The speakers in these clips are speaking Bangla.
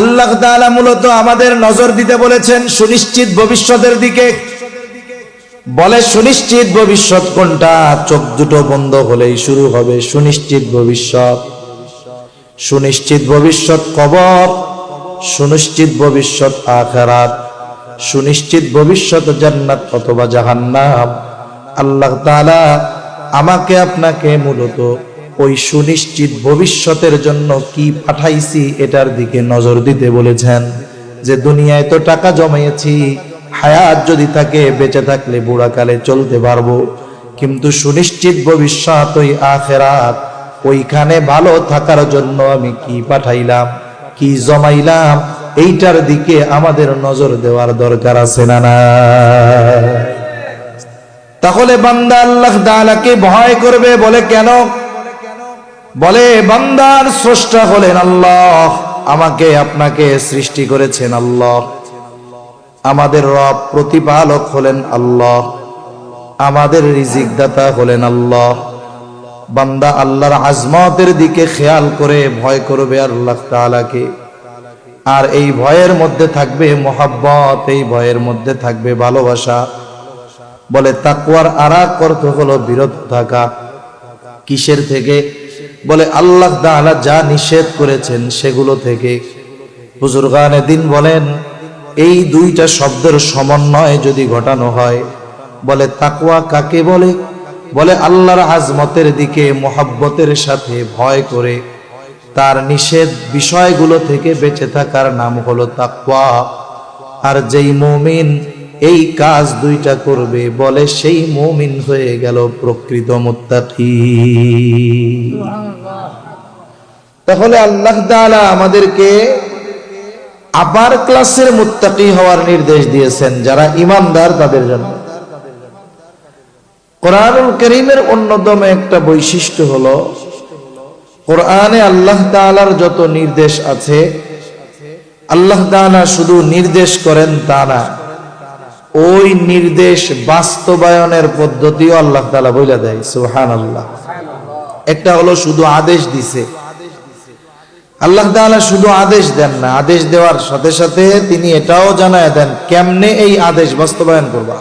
আল্লাহ তাআলা মূলত আমাদের নজর দিতে বলেছেন সুনিশ্চিত ভবিষ্যতের দিকে। বলে সুনিশ্চিত ভবিষ্যৎ কোনটা? চোখ দুটো বন্ধ হলেই শুরু হবে সুনিশ্চিত ভবিষ্যৎ। সুনিশ্চিত ভবিষ্যৎ কবর, সুনিশ্চিত ভবিষ্যৎ আখিরাত, সুনিশ্চিত ভবিষ্যৎ জান্নাত অথবা জাহান্নাম। আল্লাহ তাআলা আমাকে আপনাকে মূলত ওই সুনিশ্চিত ভবিষ্যতের জন্য কি পাঠাইছি এটার দিকে নজর দিতে বলেছেন। যে দুনিয়ায় তো টাকা জমাইছি, হায়াত যদি থাকে, বেঁচে থাকলে বুড়াকালে চলতে পারবো, কিন্তু সুনিশ্চিত ভবিষ্যৎ ওই আখিরাত, ওইখানে ভালো থাকার জন্য আমি কি পাঠাইলাম, কি জমাইলাম, এইটার দিকে আমাদের নজর দেওয়ার দরকার আছে না না? তাহলে বান্দা আল্লাহ তাআলাকে ভয় করবে। বলে কেন? বলে বান্দার স্রষ্টা হলেন আল্লাহ, আমাকে আপনাকে সৃষ্টি করেছেন আল্লাহ, আমাদের রব প্রতিপালক হলেন আল্লাহ, আমাদের রিজিক দাতা হলেন আল্লাহ। বান্দা আল্লাহর আজমতের দিকে খেয়াল করে ভয় করবে আল্লাহ তাআলাকে। আর এই ভয়ের মধ্যে থাকবে মোহাব্বত, এই ভয়ের মধ্যে থাকবে ভালোবাসা। বলে তাকওয়ার আরেক অর্থ হলো বিরত থাকা। কিসের থেকে? বলে আল্লাহ তাআলা যা নিষেধ করেছেন সেগুলো থেকে। বুজুর্গানে দিন বলেন এই দুইটা শব্দের সমন্বয় যদি ঘটানো হয়, বলে তাকওয়া কাকে বলে? বলে আল্লাহর আজমতের দিকে মোহাব্বতের সাথে ভয় করে তার নিষেধ বিষয়গুলো থেকে বেঁচে থাকার নাম হলো তাকওয়া। আর যেই মুমিন এই কাজ দুইটা করবে, বলে সেই মুমিন হয়ে গেল প্রকৃত মুত্তাকি। তাহলে আল্লাহ তাআলা আমাদেরকে আপার ক্লাসের মুত্তাকি হওয়ার নির্দেশ দিয়েছেন, যারা ঈমানদার তাদের জন্য। কোরআনুল কারীমের অন্যতম একটা বৈশিষ্ট্য হলো, কোরআনে আল্লাহ তাআলার যত নির্দেশ আছে, আল্লাহ তাআলা শুধু নির্দেশ করেন তা না, ওই নির্দেশ বাস্তবায়নের পদ্ধতিও আল্লাহ তাআলা বলে দেয়। সুবহানাল্লাহ। একটা হলো শুধু আদেশ দিছে, আল্লাহ তাআলা শুধু আদেশ দেন না, আদেশ দেওয়ার সাথে সাথে তিনি এটাও জানায় দেন কেমনে এই আদেশ বাস্তবায়ন করবা।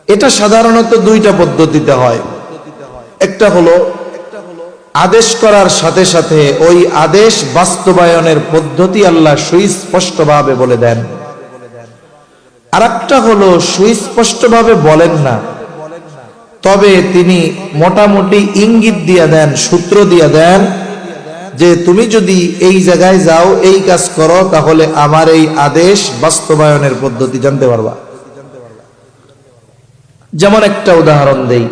এটা সাধারণত দুইটা পদ্ধতিতে হয়। একটা হলো আদেশ করার সাথে সাথে ওই আদেশ বাস্তবায়নের পদ্ধতি আল্লাহ সুস্পষ্টভাবে বলে দেন। আরেকটা হলো সুস্পষ্টভাবে বলেন না, তবে তিনি মোটামুটি ইঙ্গিত দিয়ে দেন, সূত্র দিয়ে দেন যে তুমি যদি এই জায়গায় যাও, এই কাজ করো, তাহলে আমার এই আদেশ বাস্তবায়নের পদ্ধতি জানতে পারবা। যেমন একটা উদাহরণ দেই,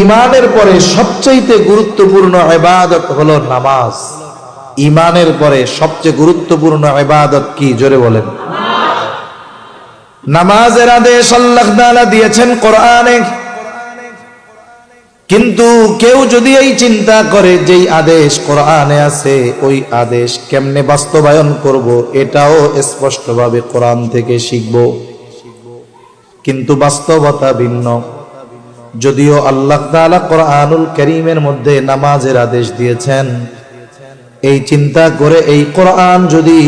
ঈমানের পরে সবচেয়ে গুরুত্বপূর্ণ ইবাদত হলো নামাজ। ঈমানের পরে সবচেয়ে গুরুত্বপূর্ণ ইবাদত কি? জোরে বলেন। নামাজের আদেশ আল্লাহ তাআলা দিয়েছেন কোরআনে। কিন্তু কেউ যদি এই চিন্তা করে যেই আদেশ কোরআনে আছে ওই আদেশ কেমনে বাস্তবায়ন করব, এটাও স্পষ্টভাবে কোরআন থেকে শিখব, কিন্তু বাস্তবতা ভিন্ন। যদিও আল্লাহ তাআলা কোরআনুল কারীমের মধ্যে নামাজের আদেশ দিয়েছেন, এই চিন্তা করে এই কোরআন যদি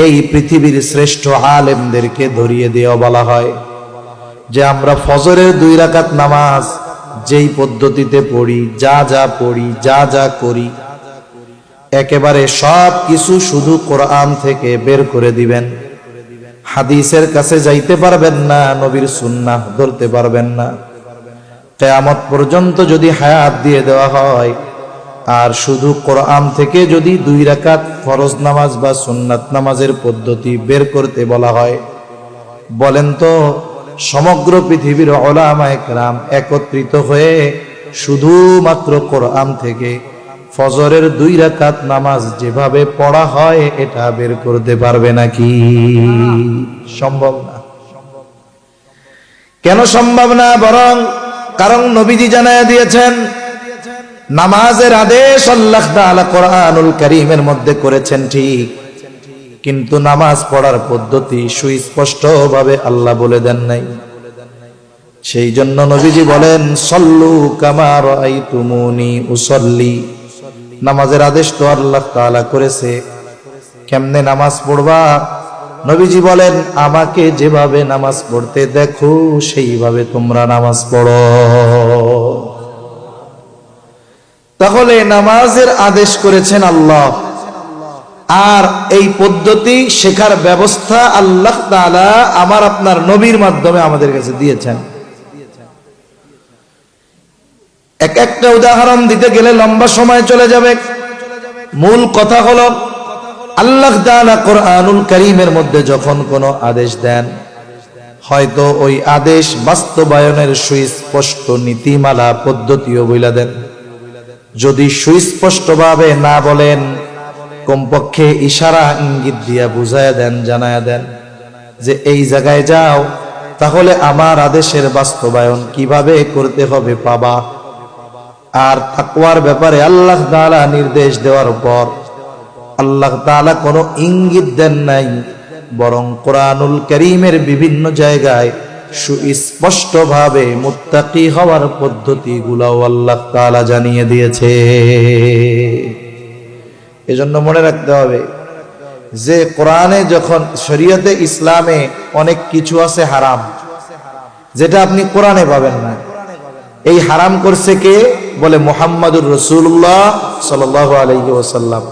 এই পৃথিবীর শ্রেষ্ঠ আলেমদেরকে ধরিয়ে দেওয়া বলা হয় যে আমরা ফজরের 2 রাকাত নামাজ যেই পদ্ধতিতে পড়ি, যা যা পড়ি, যা যা করি, একেবারে সব কিছু শুধু কোরআন থেকে বের করে দিবেন, হাদিসের কাছে যাইতে পারবেন না, নবীর সুন্নাহ ধরতে পারবেন না। কিয়ামত পর্যন্ত যদি হায়াত দিয়ে দেওয়া হয় আর শুধু কোরআন থেকে যদি 2 রাকাত ফরজ নামাজ বা সুন্নাত নামাজের পদ্ধতি বের করতে বলা হয়, বলেন তো সমগ্র পৃথিবীর উলামায়ে কেরাম একত্রিত হয়ে শুধুমাত্র কোরআন থেকে ফজরের 2 রাকাত নামাজ যেভাবে পড়া হয় এটা বের করতে পারবে নাকি? সম্ভব না। কেন সম্ভব না? বরং কারণ নবীজি জানায়া দিয়েছেন নামাজের আদেশ আল্লাহ তাআলা কোরআনুল কারীমের মধ্যে করেছেন ঠিক, কিন্তু নামাজ পড়ার পদ্ধতি সুস্পষ্টভাবে আল্লাহ বলে দেন নাই। সেই জন্য নবীজি বলেন সল্লু কামা রাআইতুমুনি উসাল্লি, নামাজের আদেশ তো আল্লাহ তাআলা করেছে, কেমনে নামাজ পড়বা? নবীজি বলেন, আমাকে যেভাবে নামাজ পড়তে দেখো সেইভাবে তোমরা নামাজ পড়ো। তাহলে নামাজের আদেশ করেছেন আল্লাহ, আর এই পদ্ধতি শেখার ব্যবস্থা আল্লাহ তাআলা আমার আপনার নবীর মাধ্যমে আমাদের কাছে দিয়েছেন। এক একটা উদাহরণ দিতে গেলে লম্বা সময় চলে যাবে। মূল কথা হলো, আল্লাহ তাআলা কোরআনুল কারীমের মধ্যে যখন কোনো আদেশ দেন, হয়তো ওই আদেশ বাস্তবায়নের সুস্পষ্ট নীতিমালা পদ্ধতিও বইলা দেন। যদি সুস্পষ্টভাবে না বলেন, কমপক্ষে ইশারা ইঙ্গিত দিয়া বুঝায়া দেন, জানায়া দেন যে এই জায়গায় যাও, তাহলে আমার আদেশের বাস্তবায়ন কিভাবে করতে হবে পাবা। আর তাকওয়ার ব্যাপারে আল্লাহ তাআলা নির্দেশ দেওয়ার পর আল্লাহ তাআলা কোনো ইঙ্গিত দেন নাই, বরং কোরআনুল কারীমের বিভিন্ন জায়গায় সুস্পষ্টভাবে মুত্তাকি হওয়ার পদ্ধতিগুলোও আল্লাহ তাআলা জানিয়ে দিয়েছে। এজন্য মনে রাখতে হবে যে কোরআনে যখন, শরীয়তে ইসলামে অনেক কিছু আছে হারাম, যেটা আপনি কোরআনে পাবেন না। এই হারাম করছে কে? বলে মুহাম্মাদুর রাসূলুল্লাহ সাল্লাল্লাহু আলাইহি ওয়াসাল্লাম।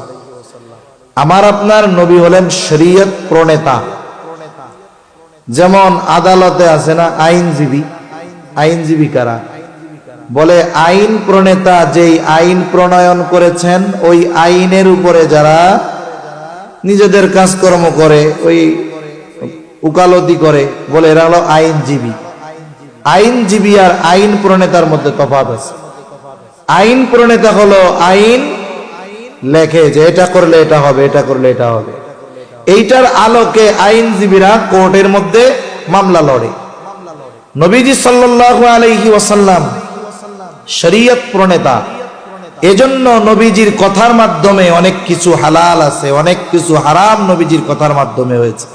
আমার আপনার নবী হলেন শরীয়ত প্রণেতা। যেমন আদালতে আছে না আইনজীবী, আইনজীবী কারা? বলে আইন প্রণেতা যেই আইন প্রণয়ন করেছেন, ওই আইনের উপরে যারা নিজেদের কাজকর্ম করে, ওই উকালতি করে, বলে এরা হলো আইনজীবী। আইনজীবী আর আইন প্রণেতার মধ্যে তফাৎ আছে। আইন প্রণেতা হলো আইন লেখে যে এটা করলে এটা হবে, এটা করলে এটা হবে। এইটার আলোকে আইনজীবীরা কোর্টের মধ্যে মামলা লড়ে। নবীজি সাল্লাল্লাহু আলাইহি ওয়াসাল্লাম শরীয়ত প্রণেতা। এজন্য নবীজির কথার মাধ্যমে অনেক কিছু হালাল আছে, অনেক কিছু হারাম নবীজির কথার মাধ্যমে হয়েছে।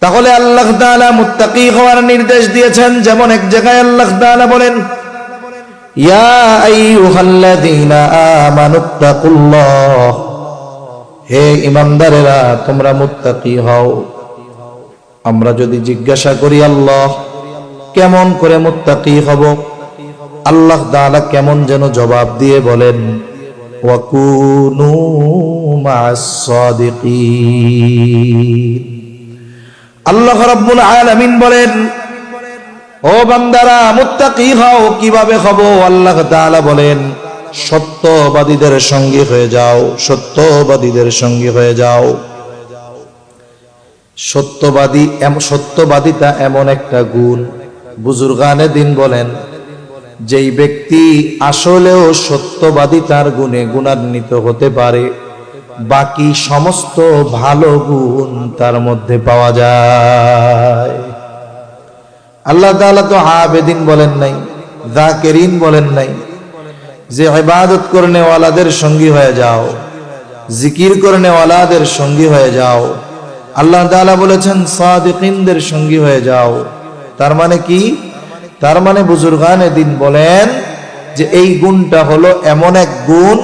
তাহলে আল্লাহ তাআলা মুত্তাকি হওয়ার নির্দেশ দিয়েছেন। যেমন এক জায়গায় আল্লাহ তাআলা বলেন, ইয়া আইয়ুহাল্লাযীনা আমানুত্তাকুল্লাহ, হে ঈমানদারেরা তোমরা মুত্তাকি হও। আমরা যদি জিজ্ঞাসা করি আল্লাহ কেমন করে মুত্তাকি হব, আল্লাহ তাআলা কেমন যেন জবাব দিয়ে বলেন, ওয়া কুনু মা'আস সাদিকিন। আল্লাহ রাব্বুল আলামিন বলেন, ও বান্দারা মুত্তাকি হও। কিভাবে হব? আল্লাহ তাআলা বলেন, সত্যবাদীদের সঙ্গী হয়ে যাও, সত্যবাদীদের সঙ্গী হয়ে যাও। সত্যবাদিতা এমন একটা গুণ, বুজুর্গানে দিন বলেন, যেই ব্যক্তি আসলেও সত্যবাদিতার গুণে গুণান্বিত হতে পারে, বাকি সমস্ত ভালো গুণ তার মধ্যে পাওয়া যায়। আল্লাহ তাআলা তো আবেদিন বলেন নাই, যাকিরিন বলেন নাই যে ইবাদত করনে ওয়ালাদের সঙ্গী হয়ে যাও, জিকির করনে ওয়ালাদের সঙ্গী হয়ে যাও। আল্লাহ তাআলা বলেছেন সাদিকিনদের সঙ্গী হয়ে যাও। তার মানে কি? তার মানে বুজুর্গানে দিন বলেন যে এই গুণটা হলো এমন এক গুণ,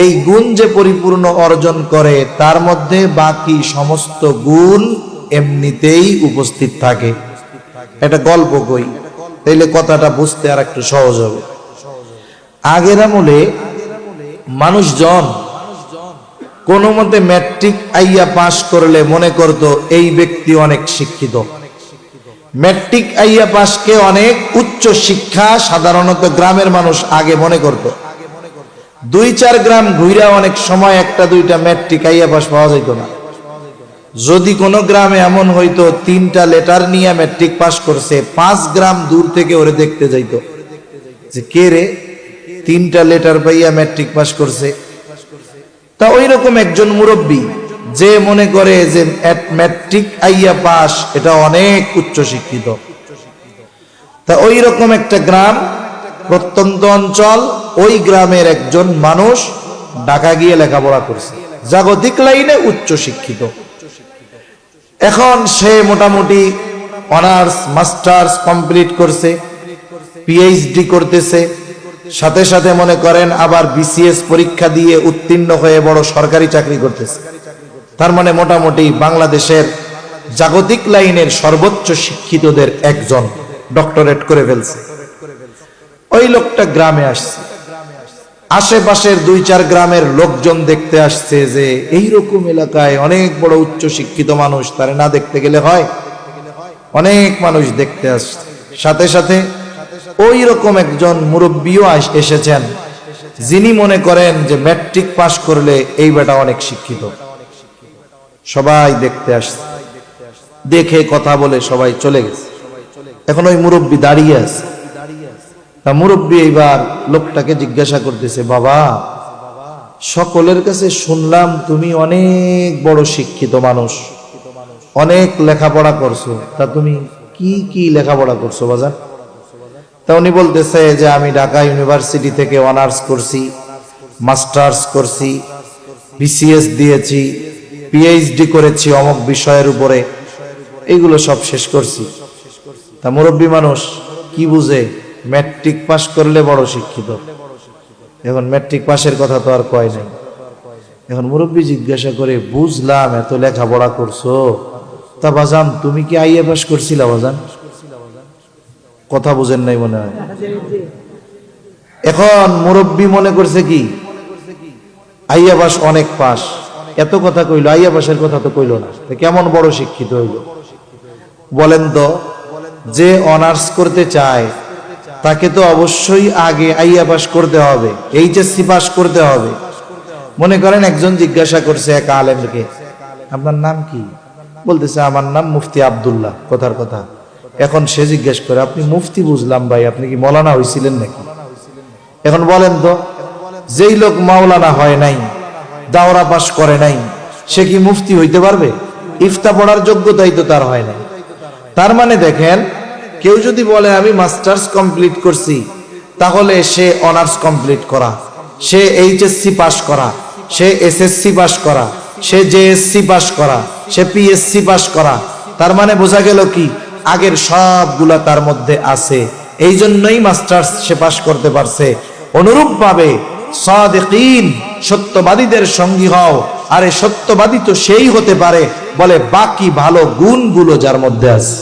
এই গুণ যে পরিপূর্ণ অর্জন করে তার মধ্যে বাকি সমস্ত গুণ এমনিতেই উপস্থিত থাকে। এটা গল্প কই, তাইলে কথাটা বুঝতে আর একটু সহজ হবে। আগের আমলে মানুষজন কোনো মতে ম্যাট্রিক আইয়া পাশ করলে মনে করত এই ব্যক্তি অনেক শিক্ষিত। ম্যাট্রিক আইয়া পাশকে অনেক উচ্চ শিক্ষা সাধারণত গ্রামের মানুষ আগে মনে করত। 2-4 গ্রাম ঘুরা অনেক সময় একটা দুইটা ম্যাট্রিক আইয়া পাশ পাওয়া যেত না। যদি কোনো গ্রামে এমন হইতো 3টা লেটার নিয়ে ম্যাট্রিক পাস করছে, 5 গ্রাম দূর থেকে ওরে দেখতে যাইতো যে কে রে 3টা লেটার পাইয়া ম্যাট্রিক পাস করছে। তা ওই রকম একজন মুরব্বী যে মনে করে যে ম্যাট্রিক আইয়া পাস এটা অনেক উচ্চ শিক্ষিত, তা ওই রকম একটা গ্রাম, প্রত্যন্ত অঞ্চল, ওই গ্রামের একজন মানুষ ঢাকা গিয়ে লেখাপড়া করছে, জাগতিক লাইনে উচ্চ শিক্ষিত। এখন সে মোটামুটি অনার্স মাস্টার্স কমপ্লিট করছে, পিএইচডি করতেছে, সাথে সাথে মনে করেন আবার বিসিএস পরীক্ষা দিয়ে উত্তীর্ণ হয়ে বড় সরকারি চাকরি করতেছে। তার মানে মোটামুটি বাংলাদেশের জাগতিক লাইনের সর্বোচ্চ শিক্ষিতদের একজন, ডক্টরেট করে ফেলছে। ওই লোকটা গ্রামে আসছে, আশেপাশের 2-4 গ্রামের লোকজন দেখতে আসছে যে এইরকম এলাকায় অনেক বড় উচ্চ শিক্ষিত মানুষ, তারে না দেখতে গেলে হয়? অনেক মানুষ দেখতে আসছে। সাথে সাথে ওই রকম একজন মুরব্বীও এসেছেন, যিনি মনে করেন যে ম্যাট্রিক পাশ করলে এই বেটা অনেক শিক্ষিত। সবাই দেখতে আসছে, দেখে কথা বলে সবাই চলে গেছে। এখন ওই মুরব্বী দাঁড়িয়ে আছে। তা মুরব্বী এইবার লোকটাকে জিজ্ঞাসা করতেছে, বাবা, সকলের কাছে শুনলাম তুমি অনেক বড় শিক্ষিত মানুষ, অনেক লেখাপড়া করছো, তা তুমি কি কি লেখাপড়া করছো বাজার? তা উনি বলতেছে যে আমি ঢাকা ইউনিভার্সিটি থেকে অনার্স করছি, মাস্টার্স করছি, বিসিএস দিয়েছি, পিএইচডি করেছি অমুক বিষয়ের উপরে, এইগুলো সব শেষ করছি। তা মুরব্বী মানুষ কি বুঝে? ম্যাট্রিক পাস করলে বড় শিক্ষিত। এখন ম্যাট্রিক পাসের কথা তো আর কয় নাই। এখন মুরব্বী জিজ্ঞাসা করে, বুঝলাম এত লেখাপড়া করছো, তা বাজান তুমি কি আইএ পাস করছিলা বাজান? কথা বুঝেন নাই মনে হয়। এখন মুরব্বী মনে করছে কি আইএ পাস অনেক পাস, এত কথা কইলো, আইএ পাসের কথা তো কইলো না, কেমন বড় শিক্ষিত হইল? বলেন তো, যে অনার্স করতে চায় তাকে তো অবশ্যই আগে আইএ পাস করতে হবে, এইচএসসি পাস করতে হবে। মনে করেন একজন জিজ্ঞাসা করছে এক আলেমকে, আপনার নাম কি? বলতেছে আমার নাম মুফতি আব্দুল্লাহ। কথার কথা। এখন সে জিজ্ঞেস করে, আপনি মুফতি বুঝলাম ভাই, আপনি কি মৌলানা হয়েছিলেন নাকি? এখন বলেন তো, যেই লোক মাওলানা হয় নাই, দাওরা পাস করে নাই, সে কি মুফতি হইতে পারবে? ইফতা পড়ার যোগ্যতাই তো তার হয় নাই। তার মানে দেখেন, কেউ যদি বলে আমি মাস্টার্স কমপ্লিট করছি, তাহলে সে অনার্স কমপ্লিট করা, সে এইচএসসি পাস করা, সে এসএসসি পাস করা, সে জেএসসি পাস করা, সে পিএসসি পাস করা। তার মানে বোঝা গেল কি আগের সবগুলা তার মধ্যে আছে, এই জন্যই মাস্টার্স সে পাস করতে পারছে। অনুরূপ ভাবে সাদিকিন, সত্যবাদীদের সঙ্গী হও। আরে সত্যবাদী তো সেই হতে পারে বলে বাকি ভালো গুণগুলো যার মধ্যে আছে।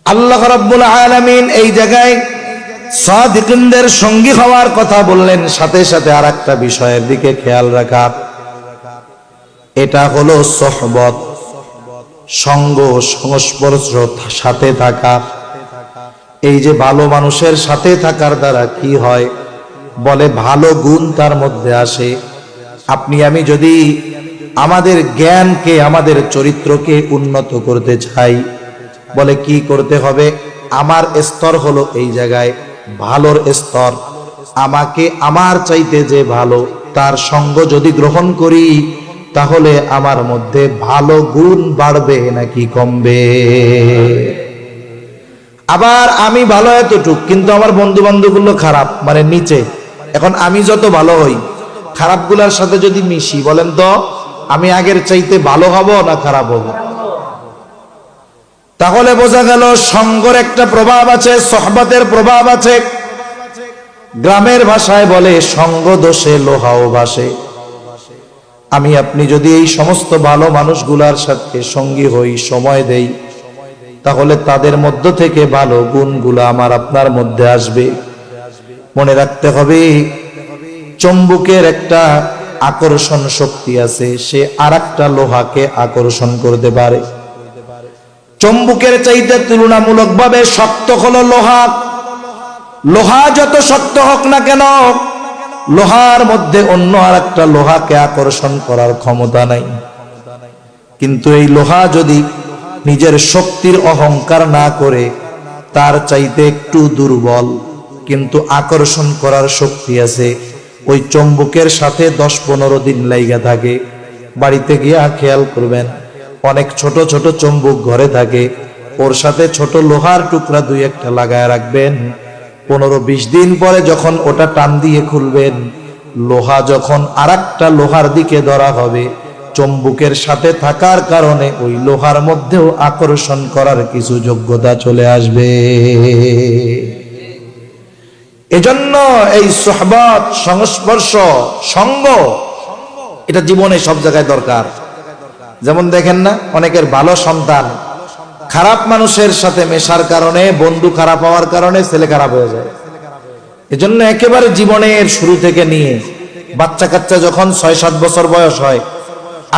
আল্লাহ রাব্বুল আলামিন এই জায়গায় সাদিকিনদের সঙ্গী হওয়ার কথা বললেন, সাথে সাথে আরেকটা বিষয়ের দিকে খেয়াল রাখা, এটা হলো সোহবত, সঙ্গ, সংস্পর্শ, সাথে থাকা। এই যে ভালো মানুষের সাথে থাকার দ্বারা কি হয়? বলে ভালো গুণ তার মধ্যে আসে। আপনি আমি যদি আমাদের জ্ঞানকে, আমাদের চরিত্রকে উন্নত করতে চাই, বলে কি করতে হবে? আমার স্তর হলো এই জায়গায় ভালোর স্তর। আমাকে আমার চাইতে যে ভালো তার সঙ্গ যদি গ্রহণ করি, তাহলে আমার মধ্যে ভালো গুণ বাড়বে নাকি কমবে? আবার আমি ভালো এতটুক, কিন্তু আমার বন্ধু বান্ধবগুলো খারাপ, মানে নিচে। এখন আমি যত ভালো হই, খারাপগুলার সাথে যদি মিশি, বলেন তো আমি আগের চাইতে ভালো হব না খারাপ হব? তাহলে বোঝা গেল সঙ্গের একটা প্রভাব আছে, সোহবতের প্রভাব আছে। গ্রামের ভাষায় বলে সঙ্গ দোষে লোহাও ভাসে। আমি আপনি যদি এই সমস্ত ভালো মানুষগুলার সাথে সঙ্গী হই, সময় দেই, তাহলে তাদের মধ্য থেকে ভালো গুণগুলো আমার আপনার মধ্যে আসবে। মনে রাখতে হবে, চুম্বকের একটা আকর্ষণ শক্তি আছে, সে আরেকটা লোহাকে আকর্ষণ করতে পারে। চুম্বকের চাইতে তুলনামূলকভাবে শক্ত হলো লোহা। লোহা যত শক্ত হোক না কেন, লোহার মধ্যে অন্য আরেকটা লোহাকে আকর্ষণ করার ক্ষমতা নাই। কিন্তু এই লোহা যদি নিজের শক্তির অহংকার না করে, তার চাইতে একটু দুর্বল কিন্তু আকর্ষণ করার শক্তি আছে। ওই চুম্বকের সাথে 10-15 দিন লাইগা থাকে। বাড়িতে গিয়া খেয়াল করবেন, অনেক ছোট ছোট চুম্বক ঘরে থাকে, ওর সাথে ছোট লোহার টুকরা 2-1টা লাগায় রাখবেন। 15-20 দিন পরে যখন ওটা টান দিয়ে খুলবেন, লোহা যখন আরেকটা লোহার দিকে ধরা হবে, চুম্বকের সাথে থাকার কারণে ওই লোহার মধ্যেও আকর্ষণ করার কিছু যোগ্যতা চলে আসবে। এজন্য এই সুহবত, সংস্পর্শ, সঙ্গ এটা জীবনে সব জায়গায় দরকার। যেমন দেখেন না, অনেকের ভালো সন্তান খারাপ মানুষের সাথে মেশার কারণে, বন্ধু খারাপ হওয়ার কারণে ছেলে খারাপ হয়ে যায়। এজন্য একেবারে জীবনের শুরু থেকে নিয়ে বাচ্চা কাচ্চা যখন 6-7 বছর বয়স হয়,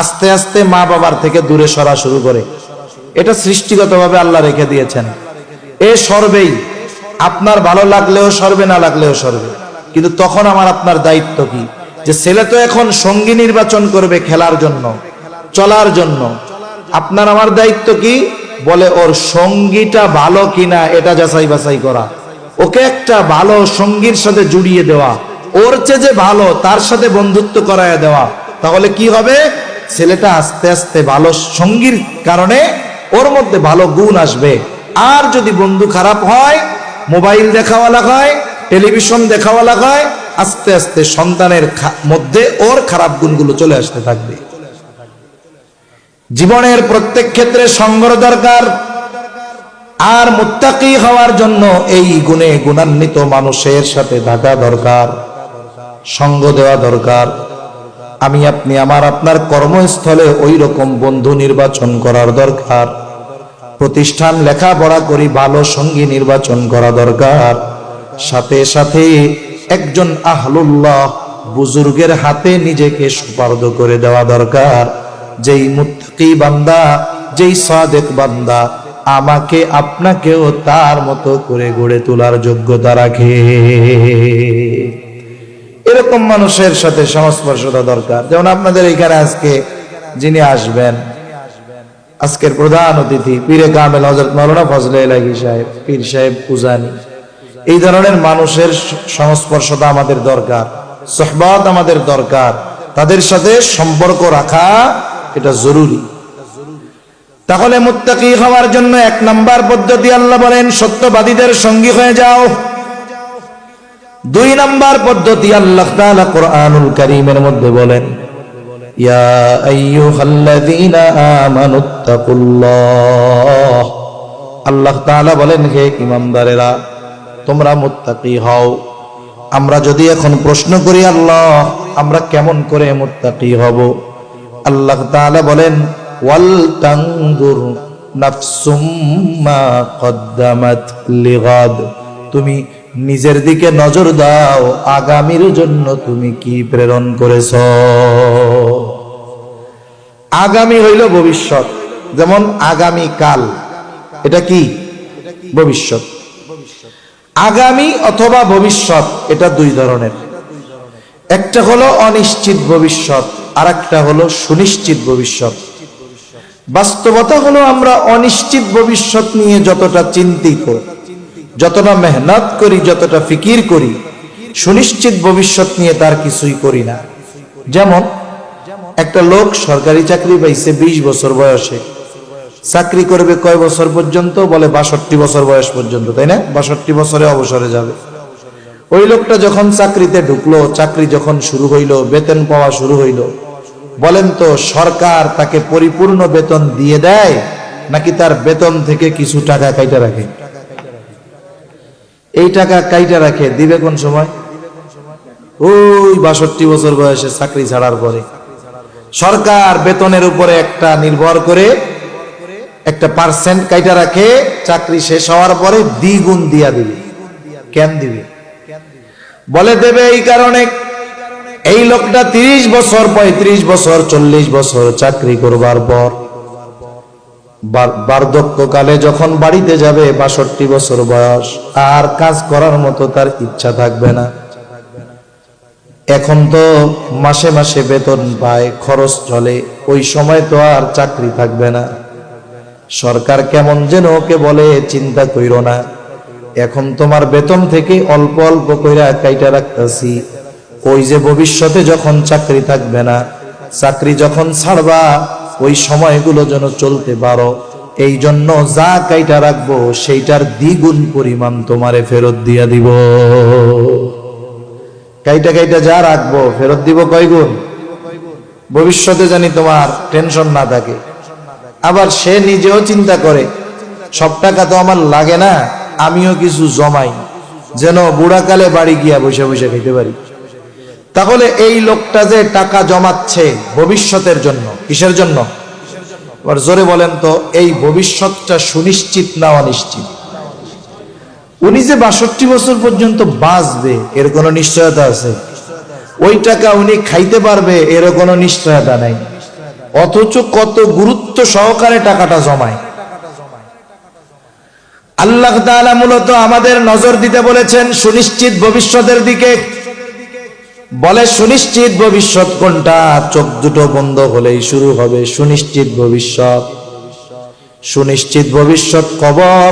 আস্তে আস্তে মা বাবার থেকে দূরে সরা শুরু করে। এটা সৃষ্টিগতভাবে আল্লাহ রেখে দিয়েছেন। এ সরবেই, আপনার ভালো লাগলেও সরবে, না লাগলেও সরবে। কিন্তু তখন আমার আপনার দায়িত্ব কি? যে ছেলে তো এখন সঙ্গী নির্বাচন করবে খেলার জন্য, চলার জন্য। আপনার আমার দায়িত্ব কি? বলে ওর সঙ্গীটা ভালো কিনা এটা যাচাই বাছাই করা, ওকে একটা ভালো সঙ্গীর সাথে জুড়িয়ে দেওয়া, ওর চেয়ে যে ভালো তার সাথে বন্ধুত্ব করায় দেওয়া। তাহলে কি হবে? ছেলেটা আস্তে আস্তে ভালো সঙ্গীর কারণে ওর মধ্যে ভালো গুণ আসবে। আর যদি বন্ধু খারাপ হয়, মোবাইল দেখাওয়ালা হয়, টেলিভিশন দেখাওয়ালা হয়, আস্তে আস্তে সন্তানের মধ্যে ওর খারাপ গুণগুলো চলে আসতে থাকবে। জীবনের প্রত্যেক ক্ষেত্রে সঙ্গর দরকার। আর মুত্তাকি হওয়ার জন্য এই গুণে গুণান্বিত মানুষের সাথে থাকা দরকার, সঙ্গ দেওয়া দরকার। আমি আপনি আমার আপনার কর্মস্থলে ওই রকম বন্ধু নির্বাচন করার দরকার। প্রতিষ্ঠান লেখাপড়া করি, ভালো সঙ্গী নির্বাচন করা দরকার। সাথে সাথে একজন আহলুল্লাহ বুজুর্গের হাতে নিজেকে সুপার্দ করে দেওয়া দরকার। যেই মুত্তাকি বান্দা, যেই সাদেক বান্দা আমাকে আপনাকেও তার মতো করে গড়ে তোলার যোগ্যতা রাখে, এরকম মানুষের সাথে সংস্পর্শতা দরকার। যেমন আপনাদের এখানে আজকে যিনি আসবেন, আজকের প্রধান অতিথি পীরে কামেল হযরত মাওলানা ফজলে ইলাহি সাহেব, পীর সাহেব উজানি, এই ধরনের মানুষের সংস্পর্শতা আমাদের দরকার, সুহবত আমাদের দরকার। তাদের সাথে সম্পর্ক রাখা এটা জরুরি। তাহলে মুত্তাকি হওয়ার জন্য 1 নাম্বার পদ্ধতি আল্লাহ বলেন সত্যবাদীদের সঙ্গী হয়ে যাও। 2 নাম্বার পদ্ধতি আল্লাহ তাআলা কোরআনুল কারীমের মধ্যে বলেন ইয়া আইয়ুহাল্লাযীনা আমানুত্তাকুল্লাহ। আল্লাহ তাআলা বলেন হে ঈমানদারেরা তোমরা মুত্তাকি হও। আমরা যদি এখন প্রশ্ন করি আল্লাহ আমরা কেমন করে মুত্তাকি হব, আল্লাহ তাআলা বলেন ওয়াল তানজুর নাফসুম মা কদ্দামাত লিগাদ। তুমি নিজের দিকে নজর দাও, আগামীর জন্য তুমি কি প্রেরণ করেছো। আগামী হইল ভবিষ্যৎ। যেমন আগামী কাল, এটা কি ভবিষ্যৎ। আগামী অথবা ভবিষ্যৎ এটা 2 ধরনের। একটা হলো অনিশ্চিত ভবিষ্যৎ, আর একটা হলো সুনিশ্চিত ভবিষ্যৎ। বাস্তবতা হলো আমরা অনিশ্চিত ভবিষ্যৎ নিয়ে যতটা চিন্তিত, যতটা মেহনত করি, যতটা ফিকির করি, সুনিশ্চিত ভবিষ্যৎ নিয়ে তার কিছুই করি না। যেমন একটা লোক সরকারি চাকরি পাইছে 20 বছর বয়সে, চাকরি করবে কয় বছর পর্যন্ত? বলে 62 বছর বয়স পর্যন্ত, তাই না? 62 বছরে অবসরে যাবে। ওই লোকটা যখন চাকরিতে ঢুকলো, চাকরি যখন শুরু হইল, বেতন পাওয়া শুরু হইল, বলেন তো সরকার তাকে পরিপূর্ণ বেতন দিয়ে দেয় নাকি তার বেতন থেকে কিছু টাকা কাইটা রাখে? এই টাকা কাইটা রাখে দিবে কোন সময়? ওই 62 বছর বয়সে চাকরি ছাড়ার পরে। সরকার বেতনের উপরে একটা নির্ভর করে একটা পার্সেন্ট কাইটা রাখে, চাকরি শেষ হওয়ার পরে দ্বিগুণ দিয়া দিবে। কেন দিবে? বলে দেবে এই কারণে এই লোকটা 30 বছর, 35 বছর, 40 বছর চাকরি করবার পর বার্ধক্যকালে যখন বাড়িতে যাবে 62 বছর বয়স, আর কাজ করার মতো তার ইচ্ছা থাকবে না। এখন তো মাসে মাসে বেতন পায়, খরচ চলে, ওই সময় তো আর চাকরি থাকবে না। সরকার কেমন যেন ওকে বলে চিন্তা কইরো না, এখন তোমার বেতন থেকে অল্প অল্প কইরা কাইটা রাখতাছি, ওই যে ভবিষ্যতে যখন চাকরি থাকবে না, চাকরি যখন ছাড়বা ওই সময়গুলো যেন চলতে পারো, এই জন্য যা কাইটা রাখবো সেইটার দ্বিগুণ পরিমাণ তোমারে ফেরত দিয়া দিব। কাইটা কাইটা যা রাখবো ফেরত দিব কয় গুণ? ভবিষ্যতে জানি তোমার টেনশন না থাকে। আবার সে নিজেও চিন্তা করে সব টাকা তো আমার লাগে না, আমিও কিছু জমাই, যেন বুড়াকালে বাড়ি গিয়া বসে বসে খেতে পারি। তাহলে এই লোকটা যে টাকা জমাচ্ছে ভবিষ্যতের জন্য, কিসের জন্য? আবার জোরে বলেন তো, এই ভবিষ্যৎটা সুনিশ্চিত না অনিশ্চিত? উনি যে 62 বছর পর্যন্ত বাঁচবে এর কোনো নিশ্চয়তা আছে? ওই টাকা উনি খাইতে পারবে এর কোনো নিশ্চয়তা নাই। অথচ কত গুরুত্ব সহকারে টাকাটা জমায়। আল্লাহ তাআলা মূলত আমাদের নজর দিতে বলেছেন সুনিশ্চিত ভবিষ্যতের দিকে। বলে সুনিশ্চিত ভবিষ্যৎ কোনটা? চোখ দুটো বন্ধ হলেই শুরু হবে সুনিশ্চিত ভবিষ্যৎ। সুনিশ্চিত ভবিষ্যৎ কবর,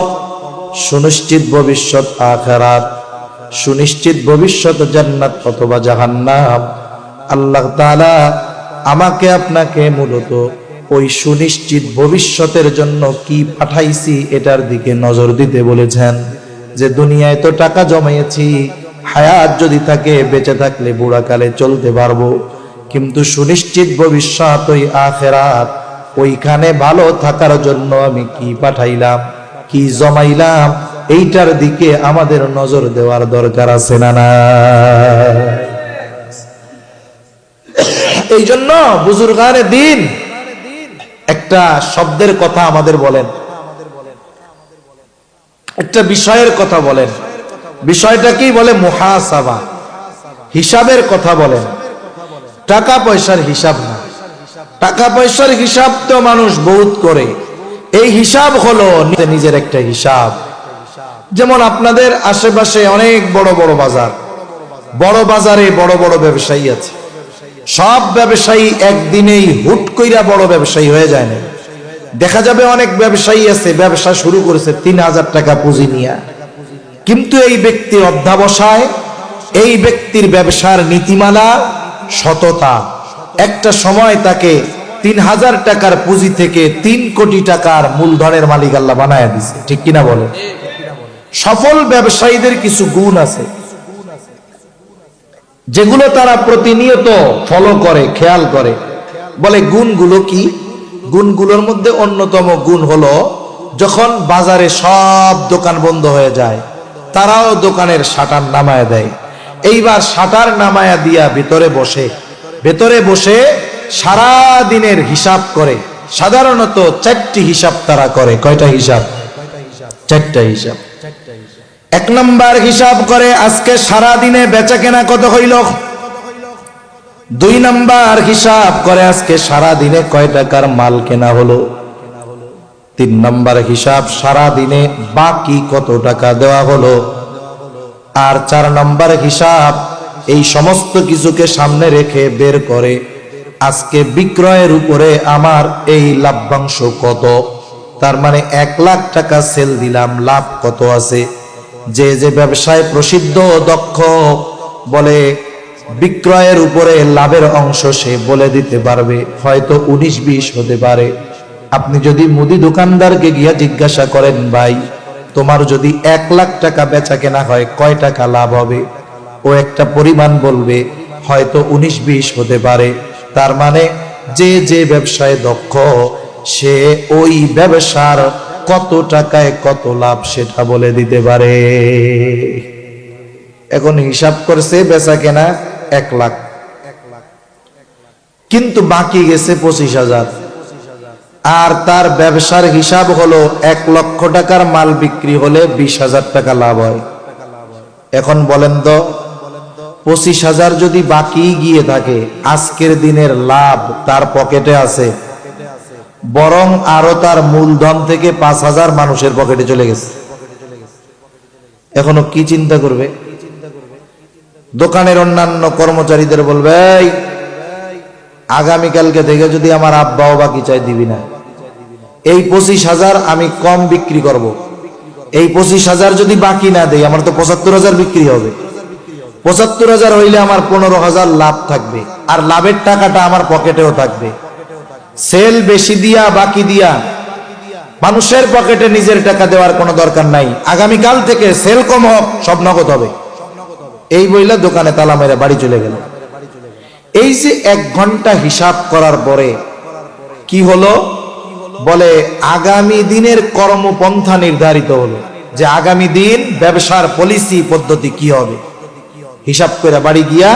সুনিশ্চিত ভবিষ্যৎ আখিরাত, সুনিশ্চিত ভবিষ্যৎ জান্নাত অথবা জাহান্নাম। আল্লাহ তাআলা আমাকে আপনাকে মূলত ওই সুনিশ্চিত ভবিষ্যতের জন্য কি পাঠাইছি এটার দিকে নজর দিতে বলেছেন। যে দুনিয়ায় তো টাকা জমাইছি, হায়াত যদি থাকে, বেঁচে থাকলে বুড়াকালে চলতে পারবো, কিন্তু সুনিশ্চিত ভবিষ্যৎ ওই আখিরাত, ওইখানে ভালো থাকার জন্য আমি কি পাঠাইলাম, কি জমাইলাম, এইটার দিকে আমাদের নজর দেওয়ার দরকার আছে না? না, এই জন্য বুজুর্গানে দিন একটা শব্দের কথা আমাদের বলেন, একটা বিষয়ের কথা বলেন। বিষয়টা কি? বলে মুহাসাবা, হিসাবের কথা বলেন। টাকা পয়সার হিসাব না। টাকা পয়সার হিসাব তো মানুষ বহুত করে, এই হিসাব হলো নিজের একটা হিসাব। যেমন আপনাদের আশেপাশে অনেক বড় বড় বাজার, বড় বাজারে বড় বড় ব্যবসায়ী আছে। সব ব্যবসায়ী একদিনেই হুট কইরা বড় ব্যবসায়ী হয়ে যায় না। দেখা যাবে অনেক ব্যবসায়ী আছে ব্যবসা শুরু করেছে 3000 টাকা পুঁজি নিয়ে, কিন্তু এই ব্যক্তি অধ্যবসায়, এই ব্যক্তির ব্যবসার নীতিমালা, সততা, একটা সময় তাকে 3000 টাকার পুঁজি থেকে 3 কোটি টাকার মূলধনের মালিক আল্লাহ বানায় দিছে। ঠিক কিনা বলে? সফল ব্যবসায়ীদের কিছু গুণ আছে যেগুলো তারা প্রতিনিয়ত ফলো করে, খেয়াল করে। বলে গুণগুলো কি? গুণগুলোর মধ্যে অন্যতম গুণ হলো, যখন বাজারে সব দোকান বন্ধ হয়ে যায়, তারাও দোকানের শাটার নামায় দেয়। এইবার শাটার নামায়া দিয়া ভেতরে বসে সারা দিনের হিসাব করে। সাধারণত 4টি হিসাব তারা করে। কয়টা হিসাব? 4টা হিসাব। 1 নাম্বার হিসাব করে আজকে সারা দিনে বেচা কেনা কত হইল। 2 নাম্বার হিসাব করে আজকে সারা দিনে কয় টাকার মাল কেনা হলো। 3 নাম্বার হিসাব সারা দিনে বাকি কত টাকা দেওয়া হলো। আর 4 নাম্বার হিসাব এই সমস্ত কিছুকে সামনে রেখে বের করে আজকে বিক্রয়ের উপরে আমার এই লাভ্যাংশ কত। তার মানে 1 লাখ টাকা সেল দিলাম, লাভ কত আছে। যে যে ব্যবসায় প্রসিদ্ধ দক্ষ, বলে বিক্রয়ের উপরে লাভের অংশ সে বলে দিতে পারবে। হয়তো 19-20 হতে পারে। আপনি যদি মুদি দোকানদারকে গিয়া জিজ্ঞাসা করেন, ভাই তোমার যদি 1 লাখ টাকা বেচা কেনা হয় কয় টাকা লাভ হবে, ও একটা পরিমাণ বলবে, হয়তো 19-20 হতে পারে। তার মানে যে যে ব্যবসায় দক্ষ সে ওই ব্যবসার কত টাকায় কত লাভ সেটা বলে দিতে পারে। এখন হিসাব করছে বেচা কেনা 1 লাখ, কিন্তু বাকি গেছে 25,000। আর তার ব্যবসার হিসাব হলো 1 লক্ষ টাকার মাল বিক্রি হলে 20,000 টাকা লাভ হয়। এখন বলেন তো 25,000 যদি বাকি গিয়ে থাকে, আজকের দিনের লাভ তার পকেটে আছে, বরং আরো তার মূলধন থেকে 5,000 মানুষের পকেটে চলে গেছে। এখনো কি চিন্তা করবে? দোকানের অন্যান্য কর্মচারীদের বলবে, আগামীকালকে থেকে যদি আমার আব্বাও বাকি চাই দিবি না, এই 25,000 আমি কম বিক্রি করব। এই 25,000 যদি বাকি না দেই আমার তো 75,000 বিক্রি হবে। 75,000 হইলে আমার 15,000 লাভ থাকবে, আর লাভের টাকাটা আমার পকেটেও থাকবে। সেল বেশি দিয়া বাকি দিয়া মানুষের পকেটে নিজের টাকা দেওয়ার কোনো দরকার নাই। আগামীকাল থেকে সেল কম হোক, সব নগদ হবে। এই বইলা দোকানে তালা মেরে বাড়ি চলে গেল। এই যে 1 ঘন্টা হিসাব করার পরে কি হলো? বলে আগামী দিনের কর্মপন্থা নির্ধারিত হলো। যে আগামী দিন ব্যবসার পলিসি পদ্ধতি কি হবে, হিসাব করে বাড়ি গিয়া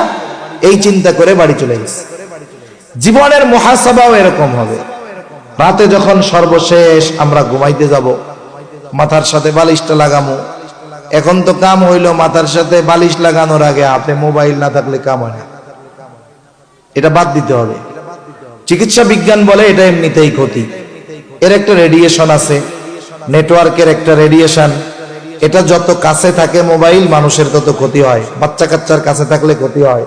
এই চিন্তা করে বাড়ি চলে গেছে। জীবনের মুহাসাবাও এরকম হবে। রাতে যখন সর্বশেষ আমরা ঘুমাইতে যাব, মাথার সাথে বালিশটা লাগামো। এখন তো কাম হইলো মাথার সাথে বালিশ লাগানোর আগে আপনি মোবাইল না থাকলে কাম হয় না, এটা বাদ দিতে হবে। চিকিৎসা বিজ্ঞান বলে এটা এমনিতেই ক্ষতি। এর একটা রেডিয়েশন আছে, নেটওয়ার্কের একটা রেডিয়েশন। এটা যত কাছে থাকে মোবাইল মানুষের তত ক্ষতি হয়, বাচ্চা কাচ্চার কাছে থাকলে ক্ষতি হয়।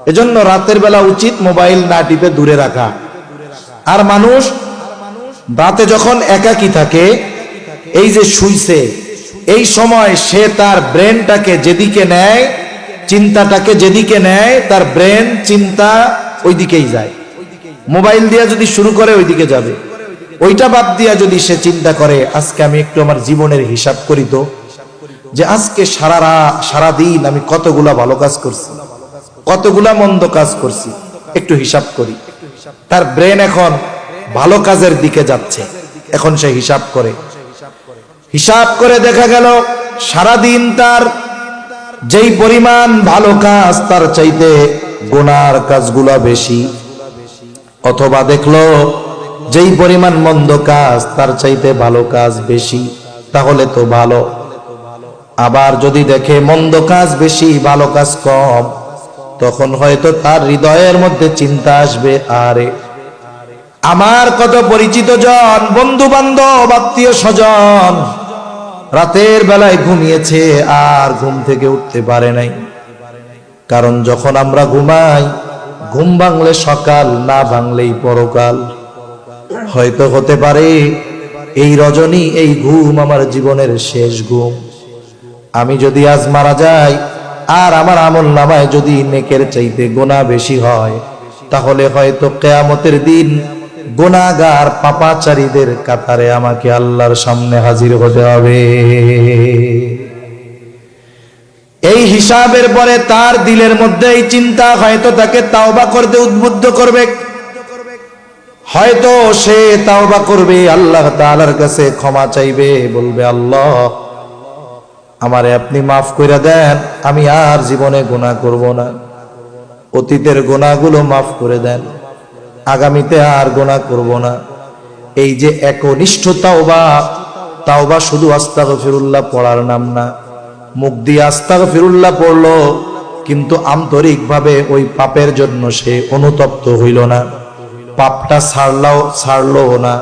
এজন্য রাতের বেলা উচিত মোবাইল না টিপে দূরে রাখা। আর মানুষ রাতে যখন একাকী থাকে, এই যে শুইছে, এই সময় সে তার ব্রেনটাকে যেদিকে নেয়, চিন্তাটাকে যেদিকে নেয়, তার ব্রেন চিন্তা ওই দিকেই যায়। মোবাইল দিয়া যদি শুরু করে ওইদিকে যাবে। ওইটা বাদ দিয়া যদি সে চিন্তা করে আজকে আমি একটু আমার জীবনের হিসাব করি তো, যে আজকে সারাদিন আমি কতগুলা ভালো কাজ করছি, কতগুলা মন্দ কাজ করছি, একটু হিসাব করি। তার ব্রেন এখন ভালো কাজের দিকে যাচ্ছে। এখন সে হিসাব করে, হিসাব করে দেখা গেল সারাদিন তার যেই পরিমাণ ভালো কাজ তার চাইতে গুনার কাজগুলা বেশি, অথবা দেখলো যেই পরিমাণ মন্দ কাজ তার চাইতে ভালো কাজ বেশি, তাহলে তো ভালো। আবার যদি দেখে মন্দ কাজ বেশি ভালো কাজ কম, তখন হয়তো তার হৃদয়ের মধ্যে চিন্তা আসবে, আরে আমার কত পরিচিত জন, বন্ধু বান্ধব, আত্মীয় স্বজন রাতের বেলায় ঘুমিয়েছে আর ঘুম থেকে উঠতে পারে নাই। কারণ যখন আমরা ঘুমাই, ঘুম ভাঙলে সকাল, না ভাঙলেই পরকাল। হয়তো হতে পারে এই রজনী, এই ঘুম আমার জীবনের শেষ ঘুম। আমি যদি আজ মারা যাই আর আমার আমল নামায় যদি নেকের চাইতে গুনাহ বেশি হয়, তাহলে হয়তো কিয়ামতের দিন গুনাহগার পাপাচারীদের কাতারে আমাকে আল্লাহর সামনে হাজির হতে হবে। এই হিসাবের পরে তার দিলের মধ্যে এই চিন্তা হয়তো তাকে তাওবা করতে উদ্বুদ্ধ করবে। হয়তো সে তাওবা করবে, আল্লাহ তাআলার কাছে ক্ষমা চাইবে, বলবে আল্লাহ আমারে আপনি মাফ করে দেন, আমি আর জীবনে গুনাহ করব না, অতীতের গুনাহগুলো মাফ করে দেন, আগামীতে আর গুনাহ করব না। এই যে একনিষ্ঠ তাওবা, তাওবা শুধু আস্তাগফিরুল্লাহ পড়ার নাম না। মুখ দিয়ে আস্তাগফিরুল্লাহ পড়লো, কিন্তু আন্তরিকভাবে ওই পাপের জন্য সে অনুতপ্ত হইল না, পাপটা ছাড়লো না,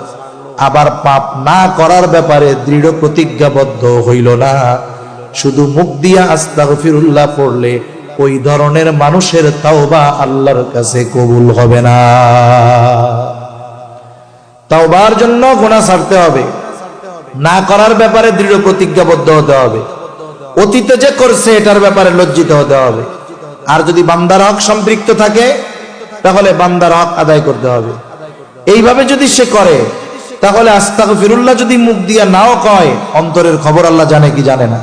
আবার পাপ না করার ব্যাপারে দৃঢ় প্রতিজ্ঞাবদ্ধ হইল না। শুধু মুখ দিয়া আস্তাগফিরুল্লাহ পড়লে ওই ধরনের মানুষের তাওবা আল্লাহর কাছে কবুল হবে না। তাওবার জন্য গুনাহ ছাড়তে হবে, না করার ব্যাপারে দৃঢ় প্রতিজ্ঞাবদ্ধ হতে হবে, অতীতে যে করছে এটার ব্যাপারে লজ্জিত হতে হবে। আর যদি বান্দার হক সম্পৃক্ত থাকে তাহলে বান্দার হক আদায় করতে হবে। এইভাবে যদি সে করে, তাহলে আস্তাগফিরুল্লাহ যদি মুখ দিয়া নাও কয়, অন্তরের খবর আল্লাহ জানে কি জানে না।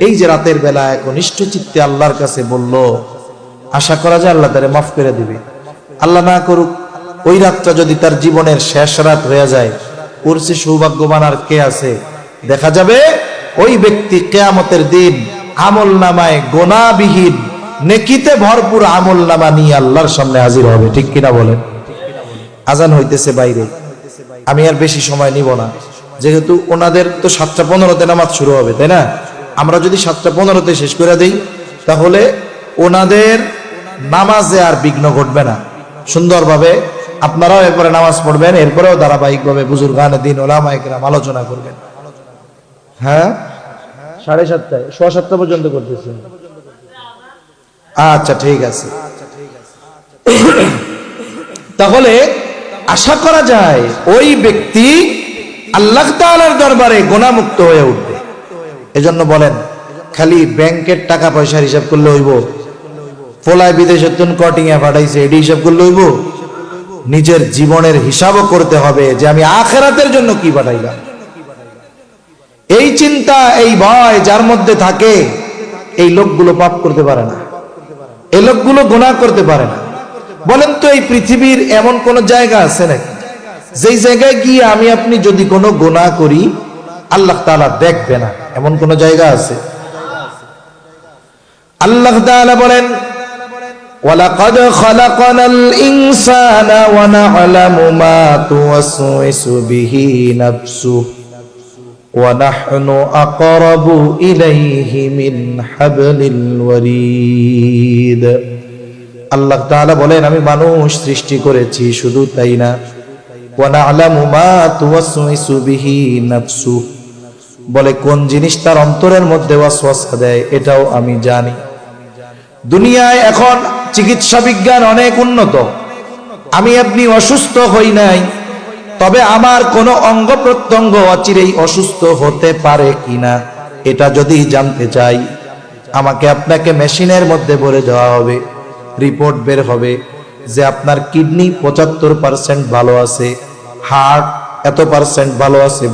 এই যে রাতের বেলা একনিষ্ঠ চিত্তে আল্লাহর কাছে বলল, আশা করা যায় আল্লাহ তারে মাফ করে দিবে। আল্লাহ না করুক, ওই রাতটা যদি তার জীবনের শেষ রাত হয়ে যায়, ওর চেয়ে সৌভাগ্যবান আর কে আছে? দেখা যাবে ওই ব্যক্তি কিয়ামতের দিন আমল নামায় গুনাহবিহীন, নেকিতে ভরপুর আমল নামা নিয়ে আল্লাহর সামনে হাজির হবে। ঠিক কিনা বলেন? আজান হইতেছে বাইরে, আমি আর বেশি সময় নিব না, যেহেতু ওনাদের তো 7:15-তে নামাজ শুরু হবে, তাই না? আমরা যদি 7:15-তে শেষ করে দেই, তাহলে ওনাদের নামাজে আর বিঘ্ন ঘটবে না। সুন্দরভাবে আপনারাও এরপরে নামাজ পড়বেন, এরপরেও ধারাবাহিকভাবে বুজুর্গানে দিন ওলামায়ে কেরাম আলোচনা করবেন। হ্যাঁ, 7:30, 7:15 পর্যন্ত করতেছেন। আচ্ছা, ঠিক আছে। তাহলে আশা করা যায় ওই ব্যক্তি আল্লাহ তাআলার দরবারে গুনাহমুক্ত হয়ে উঠবে। এজন্য বলেন, খালি ব্যাংকের টাকা পয়সার হিসাব করলে হইব? পোলায় বিদেশের তুন কটিংয়ে পাঠাইছে, এটি হিসাব করলে হইব? নিজের জীবনের হিসাবও করতে হবে যে আমি আখিরাতের জন্য কি পাঠাইলাম। এই চিন্তা, এই ভয় যার মধ্যে থাকে, এই লোকগুলো পাপ করতে পারে না, এই লোকগুলো গুনাহ করতে পারে না। বলেন তো, এই পৃথিবীর এমন কোন জায়গা আছে নাকি যেই জায়গায় গিয়ে আমি আপনি যদি কোনো গুনাহ করি, আল্লাহ তাআলা দেখবে না, এমন কোন জায়গা আছে? আল্লাহ তাআলা বলেন ওয়ালাকাদ খালাকনাল ইনসানা ওয়া না'লামু মা তুওয়াসওয়িসু বিহি নাফসুহু ওয়া নাহনু আকরাবু ইলাইহি মিন হাবলিল ওয়ারিদ। আল্লাহ তাআলা বলেন আমি মানুষ সৃষ্টি করেছি, শুধু তাই না, ওয়া না'লামু মা তুওয়াসওয়িসু বিহি নাফসুহু, বলে কোন জিনিস তার অন্তরের মধ্যে ওয়াসওয়াসা দেয় এটাও আমি জানি। দুনিয়ায় এখন চিকিৎসা বিজ্ঞান অনেক উন্নত, আমি আপনি অসুস্থ হই নাই, তবে আমার কোন অঙ্গ প্রত্যঙ্গ অচিরেই অসুস্থ হতে পারে কিনা এটা যদি জানতে চাই, আমাকে আপনাকে মেশিনের মধ্যে ভরে দেওয়া হবে, রিপোর্ট বের হবে যে আপনার কিডনি 75% ভালো আছে, হার্ট এত পার্সেন্ট ভালো আছে,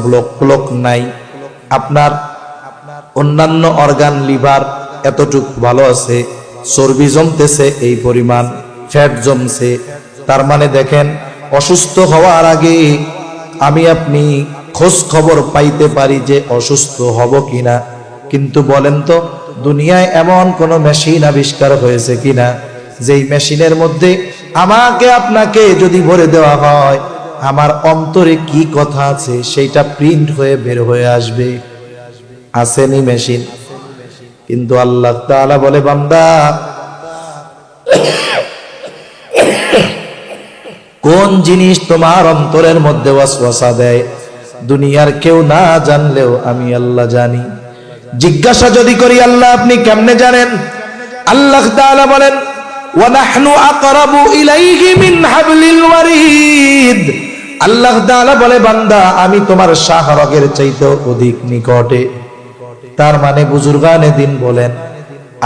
ব্লক নাই, আপনার অন্যান্য অর্গান লিভার এতটুকু ভালো আছে, চর্বি জমতেছে এই পরিমাণ, ফ্যাট জমছে। তার মানে দেখেন অসুস্থ হওয়ার আগে আমি আপনি খোঁজ খবর পাইতে পারি যে অসুস্থ হব কিনা। কিন্তু বলেন তো দুনিয়ায় এমন কোন মেশিন আবিষ্কার হয়েছে কিনা যেই মেশিনের মধ্যে আমাকে আপনাকে যদি ভরে দেওয়া হয় আমার অন্তরে কি কথা আছে সেইটা প্রিন্ট হয়ে বের হয়ে আসবে? আসেনি মেশিন। কিন্তু আল্লাহ তাআলা বলে বান্দা কোন জিনিস তোমার অন্তরের মধ্যে ওয়াসওয়াসা দেয় দুনিয়ার কেউ না জানলেও আমি আল্লাহ জানি। জিজ্ঞাসা যদি করি আল্লাহ আপনি কেমনে জানেন? আল্লাহ তাআলা বলেন ওয়া নাহনু আকরাবু ইলাইহি মিন হাবলিল ওয়ারিদ। আল্লাহ তাআলা বলে বান্দা আমি তোমার শাহরগের চাইতেও অধিক নিকটে। তার মানে বুজুর্গানে দিন বলেন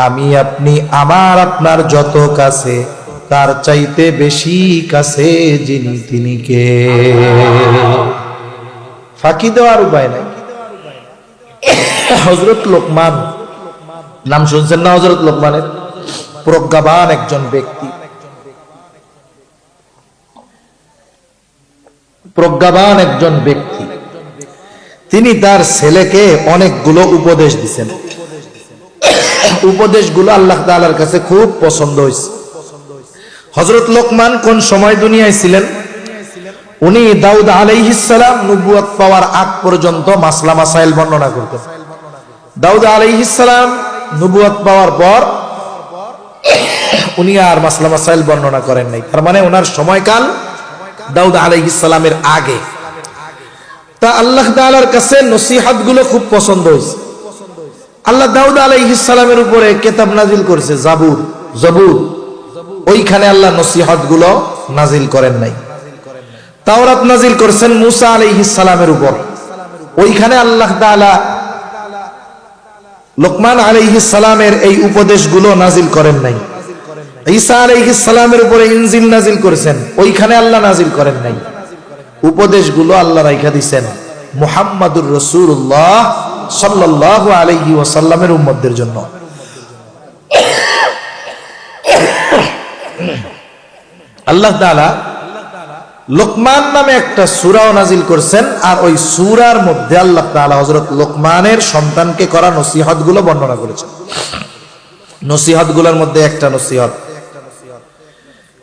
আমি আপনি আমার আপনার যত কাছে তার চাইতে বেশি কাছে যিনি তিনি কে? ফাঁকি দেওয়ার উপায় নাই। হযরত লোকমান নাম শুনছেন না? হযরত লোকমানের প্রজ্ঞাবান একজন ব্যক্তি, প্রজ্ঞাবান একজন ব্যক্তি, তিনি তার ছেলেকে অনেকগুলো উপদেশ দিয়েছেন। উপদেশগুলো আল্লাহ তাআলার কাছে খুব পছন্দ হয়েছে। হযরত লোকমান কোন সময় দুনিয়ায় ছিলেন? উনি দাউদ আলাইহিস সালাম নবুয়ত পাওয়ার আগ পর্যন্ত মাসলা মাসাইল বর্ণনা করতেন। দাউদ আলাইহিস সালাম নবুয়ত পাওয়ার পর উনি আর মাসলা মাসাইল বর্ণনা করেন নাই। তার মানে ওনার সময়কাল দাউদ আলাইহিস সালামের আগে। তা আল্লাহ তাআলার কাছে নসিহতগুলো খুব পছন্দ হয়েছে। আল্লাহ দাউদ আলাইহিস সালামের উপরে কিতাব নাজিল করেছে, জবুর। ওইখানে আল্লাহ নসিহতগুলো নাজিল করেন নাই। তাওরাত নাজিল করেছেন মুসা আলাইহিস সালামের উপর, ওইখানে আল্লাহ তাআলা লোকমান আলাইহিস সালামের এই উপদেশগুলো নাজিল করেন নাই। ঈসা আলাইহিস সালামের উপরে ইনজিল নাজিল করেছেন, ওইখানে আল্লাহ নাজিল করেন নাই। উপদেশগুলো আল্লাহ রাইখা দিয়েছেন মুহাম্মাদুর রাসূলুল্লাহ সাল্লাল্লাহু আলাইহি ওয়াসাল্লামের উম্মতদের জন্য। আল্লাহ তাআলা লোকমান নামে একটা সূরাও নাজিল করেছেন, আর ওই সূরার মধ্যে আল্লাহ তাআলা হযরত লোকমানের সন্তানকে করা নসিহতগুলো বর্ণনা করেছেন। নসিহতগুলোর মধ্যে একটা নসিহত,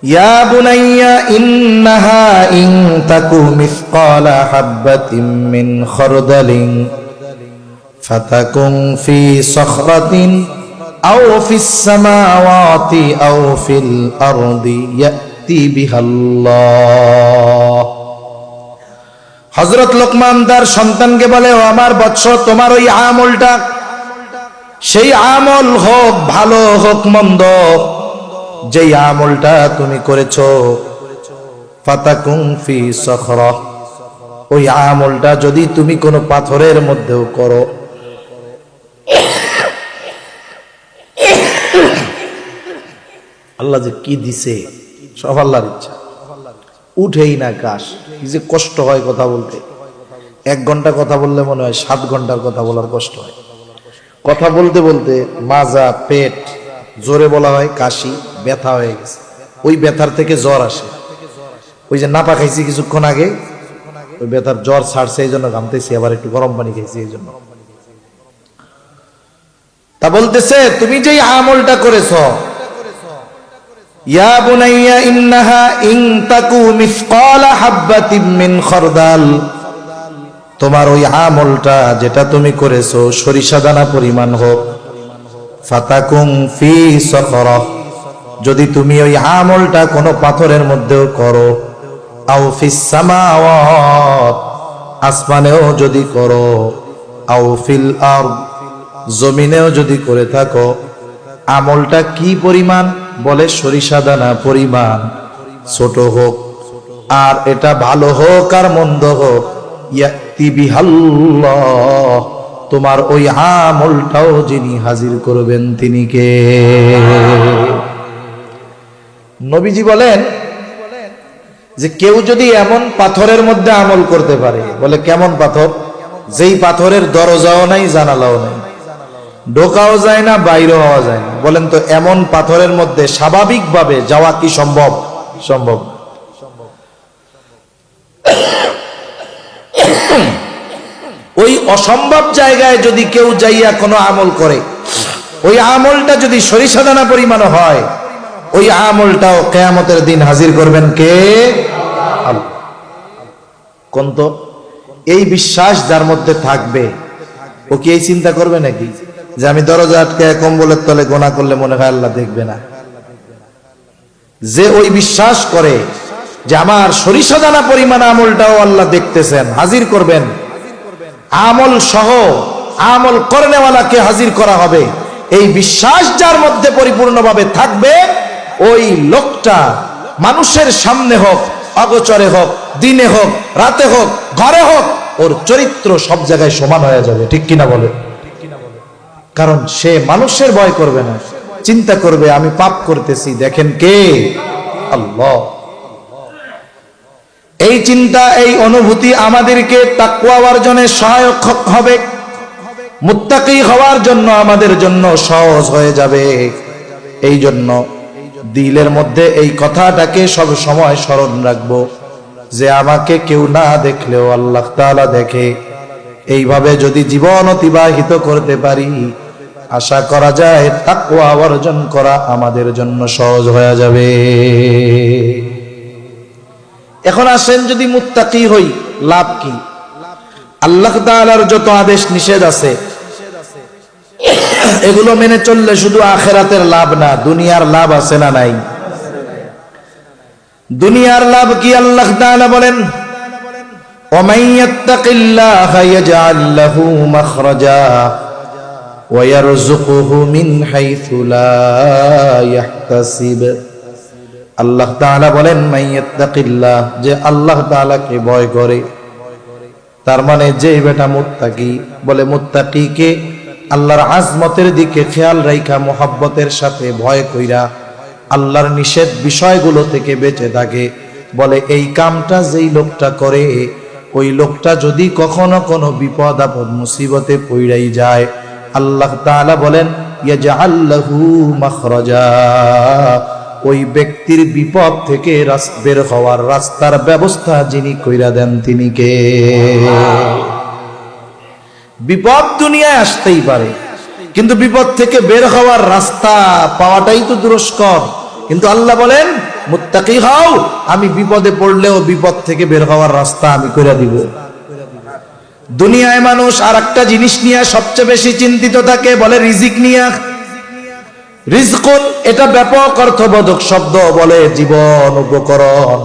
ইয়া বুনাইয়া ইন্নাহা ইন তাকু মিসকালা হাববাতিন মিন খারদালিন ফাতাকুন ফি সখরাতিন আও ফিস সামাওয়াতি আও ফিল আরদি ইয়াতি বিহাল্লাহ। হযরত লোকমান তার সন্তানকে বলে ও আমার বৎস তোমার ওই আমলটা, সেই আমল হোক ভালো হোক মন্দ, যেই আমলটা তুমি করেছো ফাতাকুন ফি সখরা, ওই আমলটা যদি তুমি কোনো পাথরের মধ্যেও করো, আল্লাহ যে কি দিছে সব আল্লাহর ইচ্ছা, উঠেই না কাশ। কি যে কষ্ট হয় কথা বলতে, 1 ঘন্টা কথা বললে মনে হয় 7 ঘন্টার কথা বলার কষ্ট হয়। কথা বলতে বলতে মাজা, পেট, জোরে বলা হয় কাশি, ব্যথা হয়ে গেছে, ওই ব্যথার থেকে জ্বর আসে। ওই যে নাপা খাইছি কিছুক্ষণ আগে, ওই ব্যথার জ্বর ছাড়ছে এই জন্য ঘামতেছি, আবার একটু গরম পানি খেয়েছি এই জন্য। তা বলতেছে তুমি যেই আমলটা করেছো, ইয়া বুনাইয়া ইন্নাহা ইন তাকু মিসকালা হাববাতিন মিন খারদাল, তোমার ওই আমলটা যেটা তুমি করেছো সরিষা দানা পরিমাণ হোক, ফাতাকুম ফি সাখরাহ, যদি তুমি ওই আমলটা কোনো পাথরের মধ্যেও করো, আও ফিস সামাওয়াত, আসমানেও যদি করো, আও ফিল আরদ, জমিনেও যদি করে থাকো, আমলটা কি পরিমাণ? বলে সরিষা দানা পরিমাণ, ছোট হোক আর এটা ভালো হোক আর মন্দ হোক, ইয়াতি বিহাল্লাহ, তোমার ওই আমলটাও যিনি হাজির করবেন তিনি কে? নবীজি বলেন যে কেউ যদি এমন পাথরের মধ্যে আমল করতে পারে, বলে কেমন পাথর? যেই পাথরের দরজাও নাই, জানালাও নাই, ঢোকাও যায় না, বাইরেও হওয়া যায় না। বলেন তো এমন পাথরের মধ্যে স্বাভাবিকভাবে যাওয়া কি সম্ভব? সম্ভব। ওই অসম্ভব জায়গায় যদি কেউ যাইয়া কোনো আমল করে, ওই আমলটা যদি সরিষা দানা পরিমাণ হয়, ওই আমলটাও কিয়ামতের দিন হাজির করবেন কে? আল্লাহ। কোন তো এই বিশ্বাস যার মধ্যে থাকবে, ও কি এই চিন্তা করবে নাকি যে আমি দরজা আটকে কম্বলের তলে গোনা করলে মনে হয় আল্লাহ দেখবে না? যে ওই বিশ্বাস করে যে আমার সরিষা দানা পরিমাণ আমলটাও আল্লাহ দেখতেছেন, হাজির করবেন, আমল সহ আমল করনেওয়ালাকে হাজির করা হবে, এই বিশ্বাস যার মধ্যে পরিপূর্ণভাবে থাকবে, ওই লোকটা মানুষের সামনে হোক, অগোচরে হোক, দিনে হোক, রাতে হোক, ঘরে হোক, ওর চরিত্র সব জায়গায় সমান হয়ে যাবে। ঠিক কিনা বলে? কারণ সে মানুষের ভয় করবে না, চিন্তা করবে আমি পাপ করতেছি, দেখেন কে? আল্লাহ। এই চিন্তা, এই অনুভূতি আমাদেরকে তাকওয়া অর্জনে সহায়ক হবে, মুত্তাকি হওয়ার জন্য আমাদের জন্য সহজ হয়ে যাবে। এই জন্য দিলের মধ্যে এই কথাটাকে সব সময় স্মরণ রাখবো যে আমাকে কেউ না দেখলেও আল্লাহ তাআলা দেখে। এইভাবে যদি জীবন অতিবাহিত করতে পারি, আশা করা যায় তাকওয়া অর্জন করা আমাদের জন্য সহজ হয়ে যাবে। এখন আসেন, যদি মুত্তাকি হই লাভ কি? আল্লাহ তাআলার যত আদেশ নিষেধ আছে এগুলো মেনে চললে শুধু আখিরাতের লাভ না, দুনিয়ার লাভ আছে না নাই? দুনিয়ার লাভ কি? আল্লাহ তাআলা বলেন ওয়ামান ইয়াত্তাকিল্লাহা ইয়াজআল লাহু মাখরাজা ওয়া ইয়ারযুকুহু মিন হাইথু লা ইয়াহতাসিব। আল্লাহ তাআলা বলেন মান ইয়াত্তাকিল্লাহ, যে আল্লাহ তাআলাকে ভয় করে, তার মানে যে বেটা মুত্তাকি, বলে মুত্তাকিকে আল্লাহর আজমতের দিকে খেয়াল রাইখা মোহাব্বতের সাথে ভয় কইরা আল্লাহর নিষেধ বিষয়গুলো থেকে বেঁচে থাকে, বলে এই কামটা যেই লোকটা করে, ওই লোকটা যদি কখনো কোনো বিপদ আপদ মুসিবতে পইড়াই যায়, আল্লাহ তাআলা বলেন ইয়াজআল লাহু মাখরাজা, ওই ব্যক্তির বিপদ থেকে বের হওয়ার রাস্তার ব্যবস্থা যিনি কইরা দেন তিনি কে? বিপদ দুনিয়ায় আসতেই পারে, কিন্তু বিপদ থেকে বের হওয়ার রাস্তা পাওয়াটাই তো দুষ্কর। কিন্তু আল্লাহ বলেন মুত্তাকি হও, আমি বিপদে পড়লেও বিপদ থেকে বের হওয়ার রাস্তা আমি কইরা দিব। দুনিয়ায় মানুষ আর একটা জিনিস নিয়ে সবচেয়ে বেশি চিন্তিত থাকে, বলে রিজিক নিয়ে। রিজকুন এটা ব্যাপক অর্থবোধক শব্দ, বলে জীবন, উপকরণ,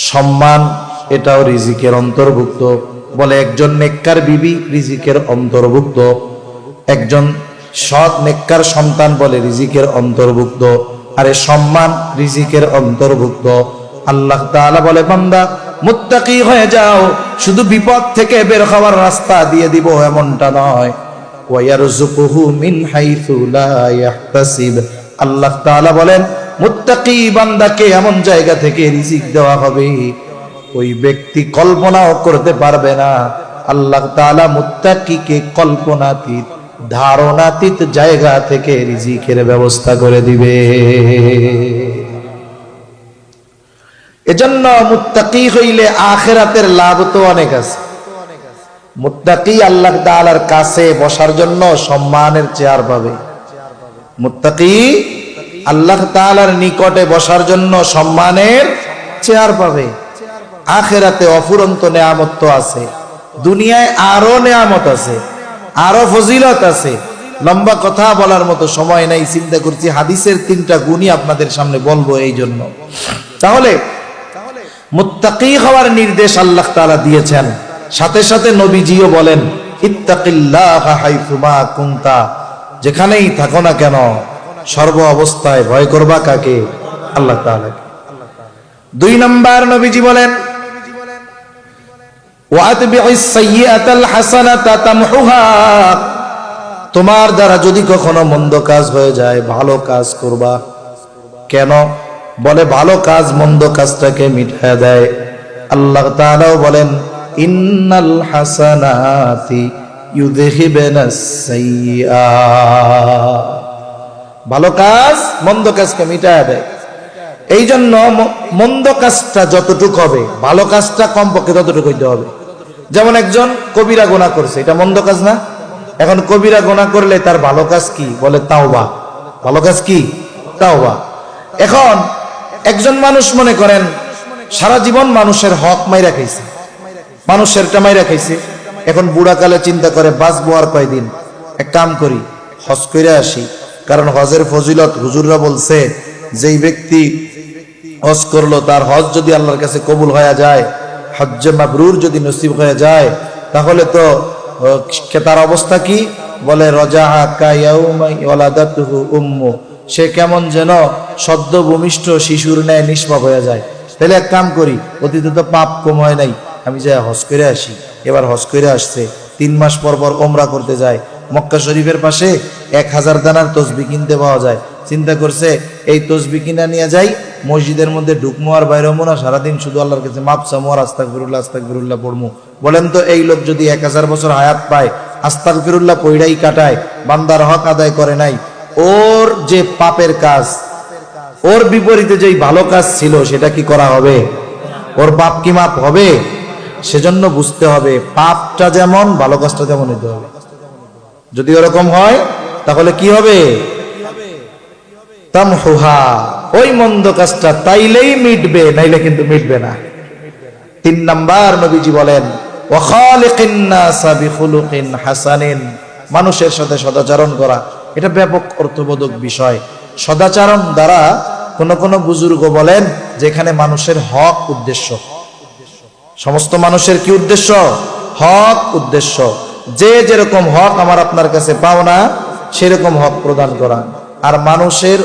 সম্মান, এটাও রিজিকের অন্তর্ভুক্ত। বলে একজন নেককার বিবি রিজিকের অন্তর্ভুক্ত, একজন সৎ নেককার সন্তান বলে রিজিকের অন্তর্ভুক্ত, আরে সম্মান রিজিকের অন্তর্ভুক্ত। আল্লাহ তাআলা বলে বান্দা মুত্তাকি হয়ে যাও, শুধু বিপদ থেকে বের হওয়ার রাস্তা দিয়ে দিব এমনটা নয়, ওয়া ইয়ারযুকুহু মিন হাইথু লা ইয়াহতাসিব। আল্লাহ তাআলা বলেন মুত্তাকি বান্দাকে এমন জায়গা থেকে রিজিক দেওয়া হবে ওই ব্যক্তি কল্পনাও করতে পারবে না। আল্লাহ তাআলা মুত্তাকিকে কল্পনাতীত, ধারণাতীত জায়গা থেকে রিজিকের ব্যবস্থা করে দিবে। এজন্য মুত্তাকি হইলে আখিরাতের লাভ তো অনেক আছে। মুত্তাকি আল্লাহ তাআলার কাছে বসার জন্য সম্মানের চেয়ার পাবে। মুত্তাকি আল্লাহ তাআলার নিকটে বসার জন্য সম্মানের চেয়ার পাবে। আখিরাতে অফুরন্ত নেয়ামত তো আছে, দুনিয়ায় আরো নেয়ামত আছে, আরো ফজিলত আছে। লম্বা কথা বলার মতো সময় নাই, চিন্তা করছি হাদিসের 3টা গুণই আপনাদের সামনে বলবো এই জন্য। তাহলে মুত্তাকি হওয়ার নির্দেশ আল্লাহ তাআলা দিয়েছেন, সাথে সাথে নবীজিও বলেন ইত্তাকিল্লাহা হাইথুমা কুনতা, যেখানেই থাকো না কেন সর্ব অবস্থায় ভয় করবা কাকে? আল্লাহ তাআলাকে। 2 নাম্বার নবীজি বলেন ওয়াতবি'is সাইয়্যাতাল হাসানাতা তামহুহা, তোমার দ্বারা যদি কখনো মন্দ কাজ হয়ে যায় ভালো কাজ করবা। কেন? বলে ভালো কাজ মন্দ কাজটাকে মিটায় দেয়। আল্লাহ তাআলাও বলেন ইন্নাল হাসানাতি ইউযহিবুনাস সাইয়্যাত, ভালো কাজ মন্দ কাজকে মিটায় দেয়। এই জন্য মন্দ কাজটা যতটুকু হবে ভালো কাজটা কমপক্ষে ততটুকু হইতে হবে। যেমন একজন কবিরা গুনাহ করছে, এটা মন্দ কাজ না? এখন কবিরা গুনাহ করলে তার ভালো কাজ কি? বলে তাওবা। ভালো কাজ কি? তাওবা। এখন একজন মানুষ মনে করেন সারা জীবন মানুষের হক মাইরা খাইছে, মানুষেরটা মাইরা খাইছে, এখন বুড়াকালে চিন্তা করে বাঁচবো আর কয়দিন, এক কাম করি হজ কইরা আসি। কারণ হজের ফজিলত হুজুররা বলছে যেই ব্যক্তি হজ করলো তার হজ যদি আল্লাহর কাছে কবুল হয়ে যায়, হজ্জে মাবরুর যদি নসিব হয়ে যায়, তাহলে তো তার অবস্থা কি? বলে রজাআ কায়াউমা ওয়ালাদাতুহু উম্মু, সে কেমন যেন সদ্য ভূমিষ্ঠ শিশুর ন্যায় নিষ্পাপ হয়ে যায়। তাহলে এক কাম করি, অতীতে তো পাপ কম হয় নাই, আমি যাই হজ করে আসি। এবার হজ করে আসছে, 3 মাস পর পর ওমরা করতে যায়। মক্কা শরীফের পাশে 1000 দানার তসবিহ কিনতে পাওয়া যায়। চিন্তা করছে এই তসবিহ কিনা নিয়ে যাই, মসজিদের মধ্যে ঢুকমো আর বাইরে হবো না, সারাদিন শুধু আল্লাহর কাছে মাপ চামো আর আস্তাগফিরুল্লাহ আস্তাগফিরুল্লাহ পড়মু। বলেন তো এই লোক যদি 1000 বছর হায়াত পায়, আস্তাগফিরুল্লাহ পড়াই কাটায়, বান্দার হক আদায় করে নাই, ওর যে পাপের কাজ, ওর বিপরীতে যেই ভালো কাজ ছিল সেটা কি করা হবে? ওর পাপ কি মাপ হবে? সেজন্য বুঝতে হবে পাপটা যেমন ভালো কাজটা তেমন হইতে হবে। যদি ওরকম হয় তাহলে কি হবে? তামহুহা, ওই মন্দ কাজটা তাইলেই মিটবে, নাইলে কিন্তু মিটবে না। 3 নাম্বার নবীজি বলেন ওয়া খালিকিন নাসা বিখুলুকিন হাসানিন, মানুষের সাথে সদাচরণ করা। এটা ব্যাপক অর্থবোধক বিষয়। সদাচরণ দ্বারা কোন কোন বুজুর্গ বলেন যেখানে মানুষের হক উদ্দেশ্য, সমস্ত মানুষের কি উদ্দেশ্য? হক উদ্দেশ্য। যে যেরকম হক আমার আপনার কাছে পাও না সেরকম হক প্রদান করা। আর মানুষের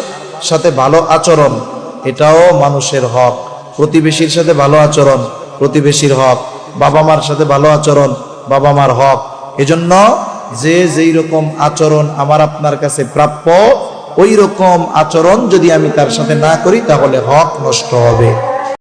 সাথে ভালো আচরণ, এটাও মানুষের হক। প্রতিবেশীর সাথে ভালো আচরণ, প্রতিবেশীর হক। বাবা মার সাথে ভালো আচরণ, বাবা মার হক। এজন্য যে যেই রকম আচরণ আমার আপনার কাছে প্রাপ্য, ওই রকম আচরণ যদি আমি তার সাথে না করি তাহলে হক নষ্ট হবে।